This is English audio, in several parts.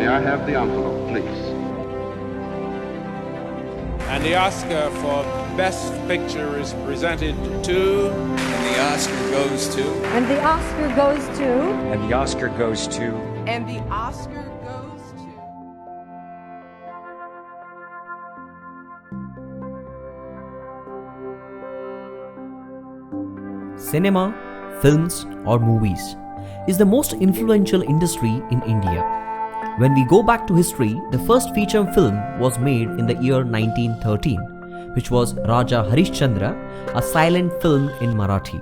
May I have the envelope, please? And the Oscar for Best Picture is presented to... And the Oscar goes to... And the Oscar goes to... And the Oscar goes to... And the Oscar goes to... Cinema, films or movies is the most influential industry in India. When we go back to history, the first feature film was made in the year 1913, which was Raja Harishchandra, a silent film in Marathi.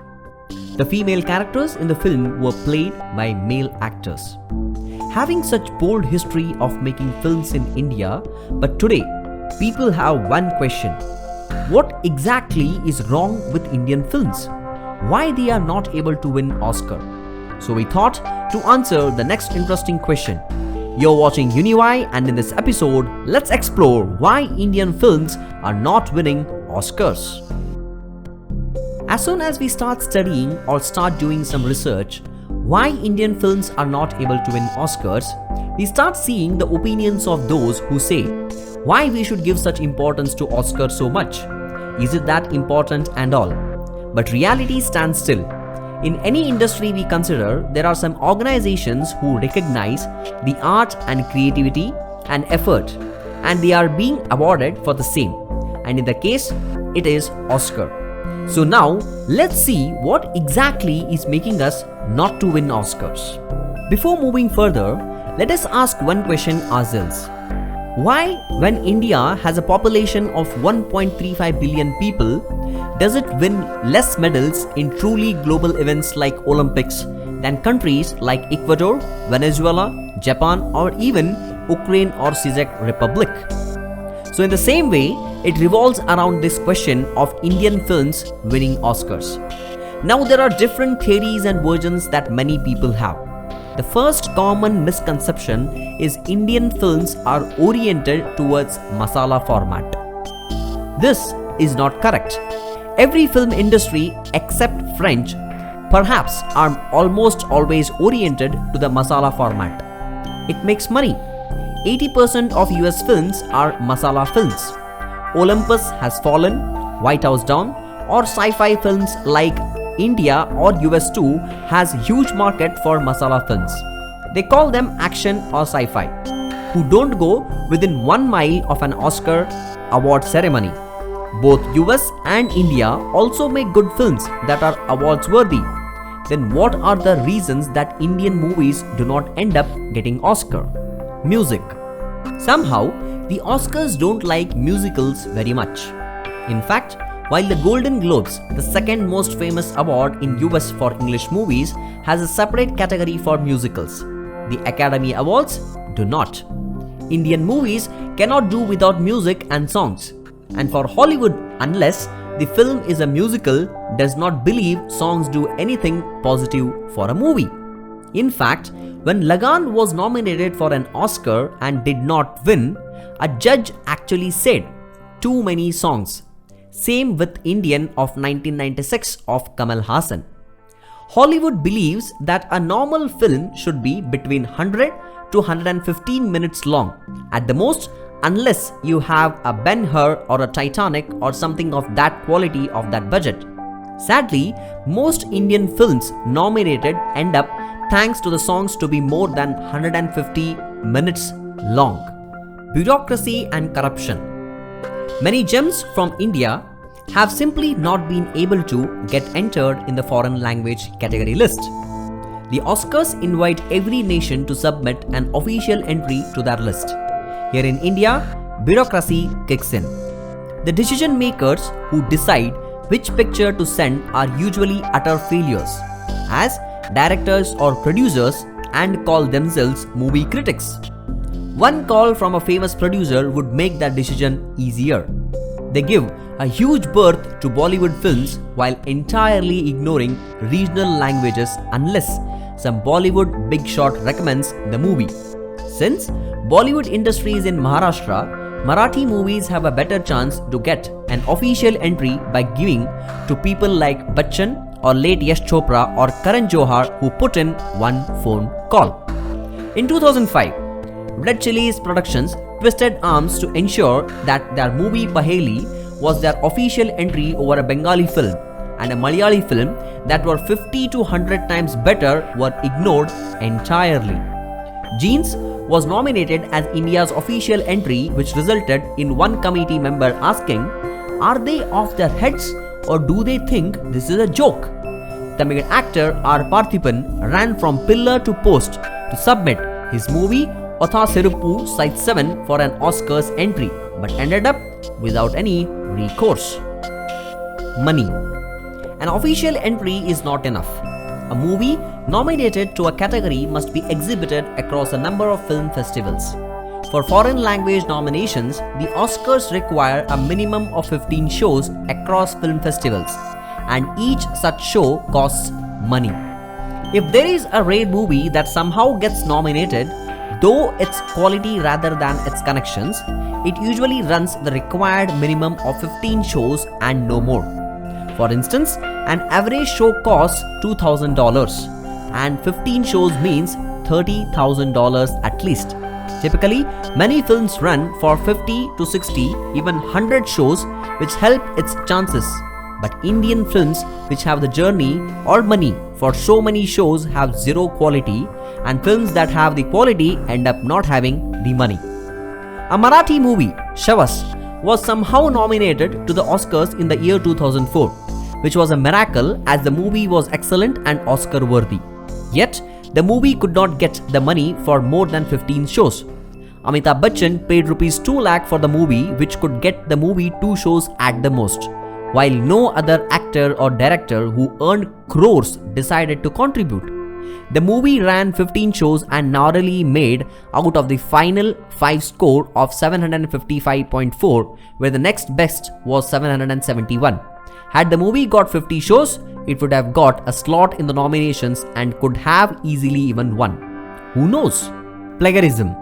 The female characters in the film were played by male actors. Having such bold history of making films in India, but today people have one question: what exactly is wrong with Indian films? Why they are not able to win Oscar? So we thought to answer the next interesting question. You're watching UniY, and in this episode, let's explore why Indian films are not winning Oscars. As soon as we start studying or start doing some research, why Indian films are not able to win Oscars, we start seeing the opinions of those who say, why we should give such importance to Oscars so much? Is it that important and all? But reality stands still. In any industry we consider, there are some organizations who recognize the art and creativity and effort, and they are being awarded for the same. And in the case, it is Oscar. So now, let's see what exactly is making us not to win Oscars. Before moving further, let us ask one question ourselves. Why, when India has a population of 1.35 billion people, does it win less medals in truly global events like Olympics than countries like Ecuador, Venezuela, Japan or even Ukraine or Czech Republic? So in the same way, it revolves around this question of Indian films winning Oscars. Now there are different theories and versions that many people have. The first common misconception is Indian films are oriented towards masala format. This is not correct. Every film industry except French perhaps are almost always oriented to the masala format. It makes money. 80% of US films are masala films. Olympus Has Fallen, White House Down or sci-fi films like India or US too has huge market for masala films. They call them action or sci-fi, who don't go within 1 mile of an Oscar award ceremony. Both US and India also make good films that are awards worthy. Then what are the reasons that Indian movies do not end up getting Oscar? Music. Somehow, the Oscars don't like musicals very much. In fact, while the Golden Globes, the second most famous award in US for English movies, has a separate category for musicals, the Academy Awards do not. Indian movies cannot do without music and songs. And for Hollywood, unless the film is a musical, does not believe songs do anything positive for a movie. In fact, when Lagan was nominated for an Oscar and did not win, a judge actually said, "Too many songs." Same with Indian of 1996 of Kamal Haasan. Hollywood believes that a normal film should be between 100 to 115 minutes long, at the most, unless you have a Ben-Hur or a Titanic or something of that quality of that budget. Sadly, most Indian films nominated end up thanks to the songs to be more than 150 minutes long. Bureaucracy and corruption. Many gems from India have simply not been able to get entered in the foreign language category list. The Oscars invite every nation to submit an official entry to their list. Here in India, bureaucracy kicks in. The decision makers who decide which picture to send are usually utter failures, as directors or producers, and call themselves movie critics. One call from a famous producer would make that decision easier. They give a huge berth to Bollywood films while entirely ignoring regional languages unless some Bollywood big shot recommends the movie. Since Bollywood industry is in Maharashtra, Marathi movies have a better chance to get an official entry by giving to people like Bachchan or late Yash Chopra or Karan Johar, who put in one phone call. In 2005, Red Chillies Productions twisted arms to ensure that their movie Paheli was their official entry over a Bengali film, and a Malayali film that were 50 to 100 times better were ignored entirely. Jeans was nominated as India's official entry, which resulted in one committee member asking, "Are they off their heads or do they think this is a joke?" Tamil actor R. Parthipan ran from pillar to post to submit his movie Otha Siruppu Site 7 for an Oscars entry, but ended up without any recourse. Money. An official entry is not enough. A movie nominated to a category must be exhibited across a number of film festivals. For foreign language nominations, the Oscars require a minimum of 15 shows across film festivals, and each such show costs money. If there is a rare movie that somehow gets nominated, though its quality rather than its connections, it usually runs the required minimum of 15 shows and no more. For instance, an average show costs $2,000 and 15 shows means $30,000 at least. Typically, many films run for 50 to 60, even 100 shows, which help its chances. But Indian films which have the journey or money for so many shows have zero quality, and films that have the quality end up not having the money. A Marathi movie, Shavas, was somehow nominated to the Oscars in the year 2004, which was a miracle as the movie was excellent and Oscar worthy. Yet, the movie could not get the money for more than 15 shows. Amitabh Bachchan paid Rs 2 lakh for the movie, which could get the movie 2 shows at the most, while no other actor or director who earned crores decided to contribute. The movie ran 15 shows and narrowly made out of the final 5 score of 755.4, where the next best was 771. Had the movie got 50 shows, it would have got a slot in the nominations and could have easily even won. Who knows? Plagiarism.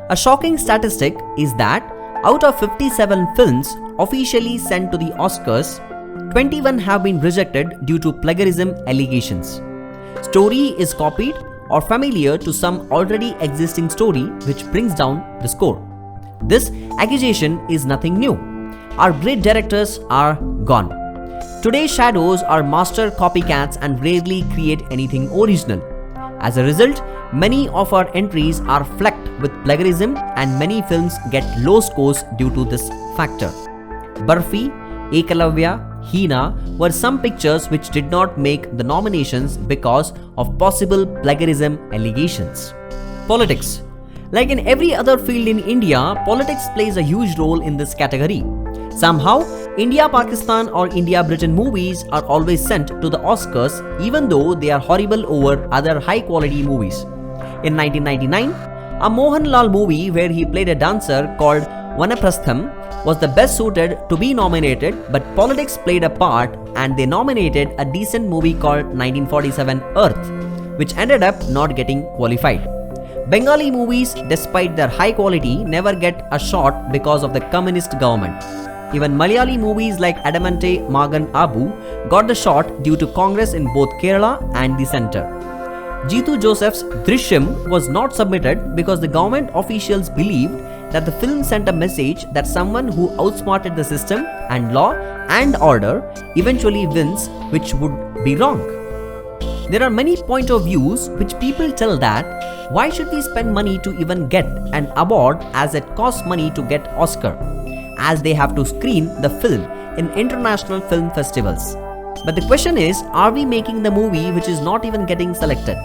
A shocking statistic is that out of 57 films officially sent to the Oscars, 21 have been rejected due to plagiarism allegations. Story is copied or familiar to some already existing story, which brings down the score. This accusation is nothing new. Our great directors are gone. Today's shadows are master copycats and rarely create anything original. As a result, many of our entries are flecked with plagiarism, and many films get low scores due to this factor. Barfi, Ekalavya, Hina were some pictures which did not make the nominations because of possible plagiarism allegations. Politics. Like in every other field in India, politics plays a huge role in this category. Somehow, India-Pakistan or India-Britain movies are always sent to the Oscars, even though they are horrible over other high-quality movies. In 1999, a Mohanlal movie where he played a dancer called Vanaprastham was the best suited to be nominated, but politics played a part and they nominated a decent movie called 1947 Earth, which ended up not getting qualified. Bengali movies, despite their high quality, never get a shot because of the communist government. Even Malayali movies like Adamante Magan Abu got the shot due to Congress in both Kerala and the centre. Jeetu Joseph's Drishyam was not submitted because the government officials believed that the film sent a message that someone who outsmarted the system and law and order eventually wins, which would be wrong. There are many point of views which people tell that why should we spend money to even get an award, as it costs money to get Oscar, as they have to screen the film in international film festivals. But the question is, are we making the movie which is not even getting selected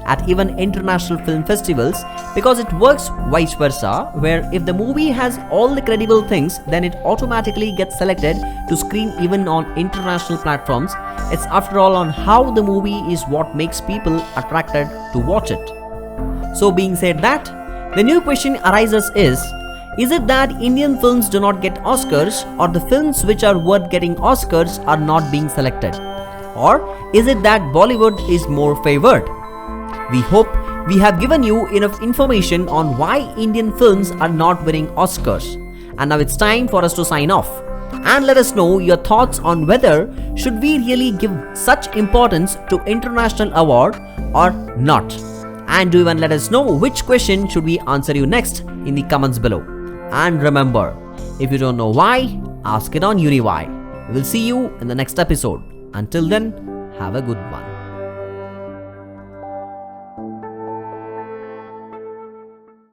at even international film festivals? Because it works vice versa, where if the movie has all the credible things, then it automatically gets selected to screen even on international platforms. It's after all on how the movie is what makes people attracted to watch it. So being said that, the new question arises is it that Indian films do not get Oscars, or the films which are worth getting Oscars are not being selected? Or is it that Bollywood is more favored? We hope we have given you enough information on why Indian films are not winning Oscars. And now it's time for us to sign off. And let us know your thoughts on whether should we really give such importance to international award or not. And do even let us know which question should we answer you next in the comments below. And remember, if you don't know why, ask it on UniWhy. We will see you in the next episode. Until then, have a good one.